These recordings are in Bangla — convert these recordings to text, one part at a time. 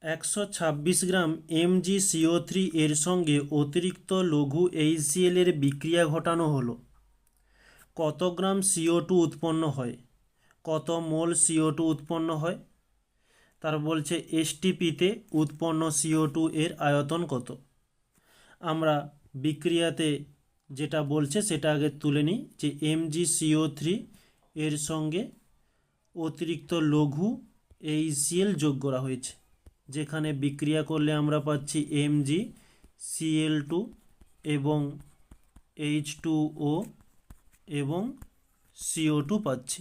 126 গ্রাম MgCO3 এর সঙ্গে অতিরিক্ত লঘু HCl এর বিক্রিয়া ঘটানো হলো। কত গ্রাম CO2 উৎপন্ন হয়? কত মোল CO2 উৎপন্ন হয়? তার বলছে STPতে উৎপন্ন CO2 এর আয়তন কত? আমরা বিক্রিয়াতে যেটা বলছে সেটা আগে তুলে নিই যে MgCO3 এর সঙ্গে অতিরিক্ত লঘু HCl যোগ করা হয়েছে, যেখানে বিক্রিয়া করলে আমরা পাচ্ছি MgCl2 এবং H2O এবং CO2 পাচ্ছি।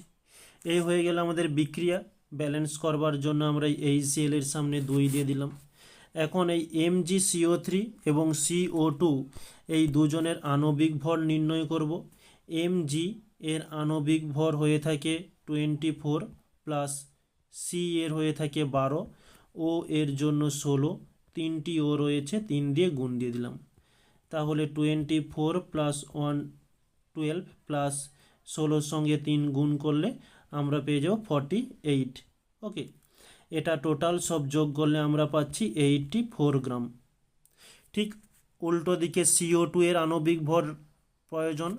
এই হয়ে গেল আমাদের বিক্রিয়া। ব্যালেন্স করবার জন্য আমরা এই HCl এর সামনে 2 দিয়ে দিলাম। এখন এই MgCO3 এবং CO2 এই দুজনের আণবিক ভর নির্ণয় করব। Mg এর আণবিক ভর হয়ে থাকে 24 প্লাস C এর হয়ে থাকে 12, ও এর জন্য 16, 3টি ও রয়েছে, 3 দিয়ে গুণ দিয়ে দিলাম। তাহলে 24 প্লাস 1 12 প্লাস 16 সঙ্গে 3 গুণ করলে আমরা পেয়ে যাব 48। ওকে, এটা টোটাল সব যোগ করলে আমরা পাচ্ছি 84 গ্রাম। ঠিক উল্টো দিকে CO2 এর আণবিক ভর প্রয়োজন,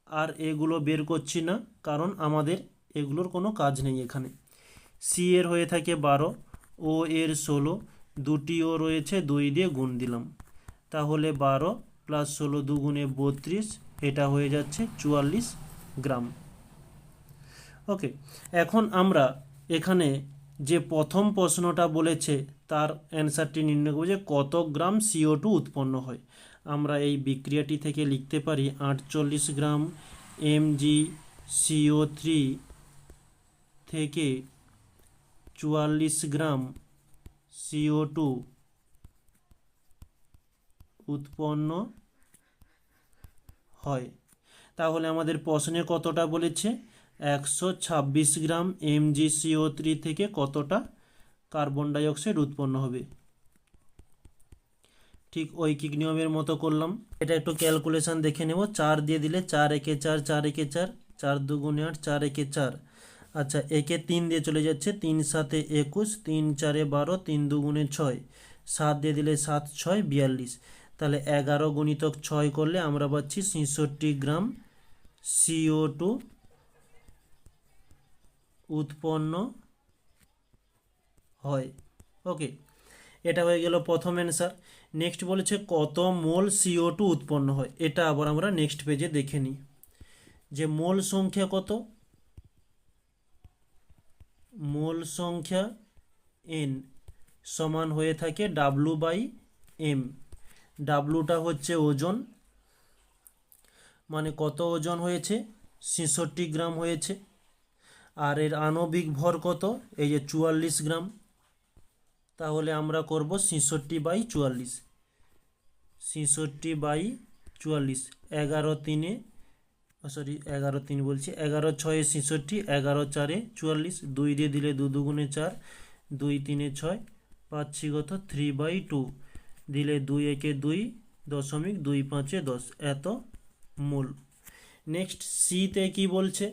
আর এগুলো বের করছি না কারণ আমাদের এগুলোর কোনো কাজ নেই এখানে। C এর হয়ে থাকে 12, ও এর 16, 2টি ও রয়েছে, 2 দিয়ে গুণ দিলাম। তাহলে 12 প্লাস 16 দুগুণে 32, এটা হয়ে যাচ্ছে 44 গ্রাম। ওকে, এখন আমরা এখানে যে প্রথম প্রশ্নটা বলেছে তার অ্যান্সারটি নির্ণয় করব যে কত গ্রাম CO2 উৎপন্ন হয়। আমরা এই বিক্রিয়াটি থেকে লিখতে পারি 48 গ্রাম MgCO3 থেকে 44 গ্রাম CO2 উৎপন্ন হয়। তাহলে আমাদের প্রশ্নে কতটা বলেছে? 126 গ্রাম MgCO3 থেকে কতটা কার্বন ডাইঅক্সাইড উৎপন্ন হবে। ঠিক ঐকিক নিয়মের মতো করলাম। এটা একটু ক্যালকুলেশন দেখে নেব। 4 দিয়ে দিলে 4 একে 4, 4 একে 4, 4 দুগুণে 8, 4 একে 4। আচ্ছা, একে 3 দিয়ে চলে যাচ্ছে, 3 7 21, 3 4 12, 3 দুগুণে 6, 7 দিয়ে দিলে 7 6 42। তাহলে 11 গুণিতক 6 করলে আমরা পাচ্ছি 66 গ্রাম CO2 উৎপন্ন হয়। ওকে, এটা হয়ে গেল প্রথম অ্যান্সার। নেক্সট বলেছে কত মোল CO2 উৎপন্ন হয়। এটা আবার আমরা নেক্সট পেজে দেখে নিই যে মোল সংখ্যা কত। মোল সংখ্যা N সমান হয়ে থাকে W/M। ডাব্লুটা হচ্ছে ওজন, মানে কত ওজন হয়েছে? 66 গ্রাম হয়েছে। আর এর আণবিক ভর কত? এই যে 44 গ্রাম। তাহলে আমরা করব 66/44। 66/44, 11 3-এ, সরি 11 3 বলছি, 11 6-এ 66, 11 4-এ 44, 2 দিয়ে দিলে 2 দুগুণে 4, 2 3-এ 6, পাচ্ছি কত? 3/2 দিলে 2 একে 2, 0.25-এ 10, এত মোল। নেক্সট সিতে কি বলছে?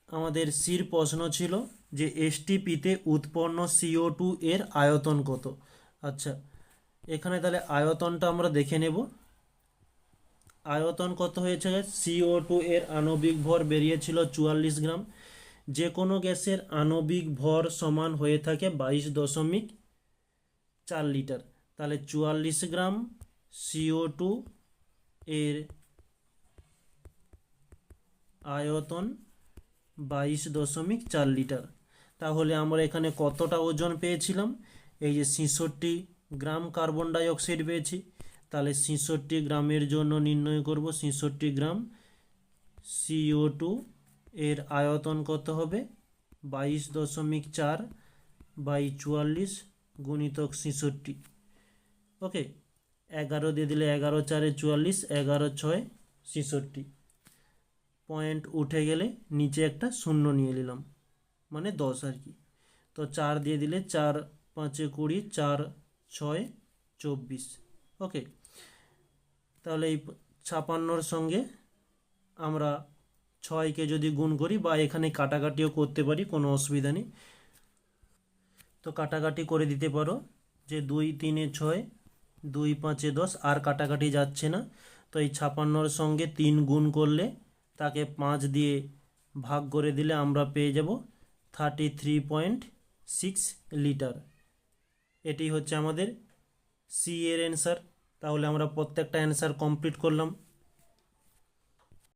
আমাদের সির প্রশ্ন ছিল যে STPতে উৎপন্ন CO2 এর আয়তন কত। আচ্ছা, এখানে তাহলে আয়তনটা আমরা দেখে নেব। আয়তন কত হয়েছে? CO2 এর আণবিক ভর বেরিয়েছিল 44 গ্রাম। যে কোনো গ্যাসের আণবিক ভর সমান হয়ে থাকে 22.4 লিটার। তাহলে 44 গ্রাম CO2 এর আয়তন 22.4 লিটার। তাহলে আমরা এখানে কতটা ওজন পেয়েছিলাম? এই যে 66 গ্রাম কার্বন ডাইঅক্সাইড পেয়েছি। তাহলে 66 গ্রামের জন্য নির্ণয় করব 66 গ্রাম CO2 এর আয়তন কত হবে? 22.4/44 গুণিতক 66। ওকে, 11 দিয়ে দিলে 11 4-এ 44, 11 6 66। পয়েন্ট উঠে গেলে নিচে একটা শূন্য নিয়ে নিলাম, মানে 10 আর কি। তো 4 দিয়ে দিলে 4 5-এ 20, 4 6 24। ওকে, তাহলে এই 56-র সঙ্গে আমরা 6কে যদি গুণ করি, বা এখানে কাটাকাটিও করতে পারি, কোনো অসুবিধা নেই। তো কাটাকাটি করে দিতে পারো। যে 2 3 6, 2 5 10, আর কাটাকাটি যাচ্ছে না। তো এই 56-র সঙ্গে 3 গুণ করলে তাকে 5 দিয়ে ভাগ করে দিলে আমরা পেয়ে যাব 33.6 লিটার। এটি হচ্ছে আমাদের সি এর অ্যান্সার। তাহলে আমরা প্রত্যেকটা অ্যান্সার কমপ্লিট করলাম।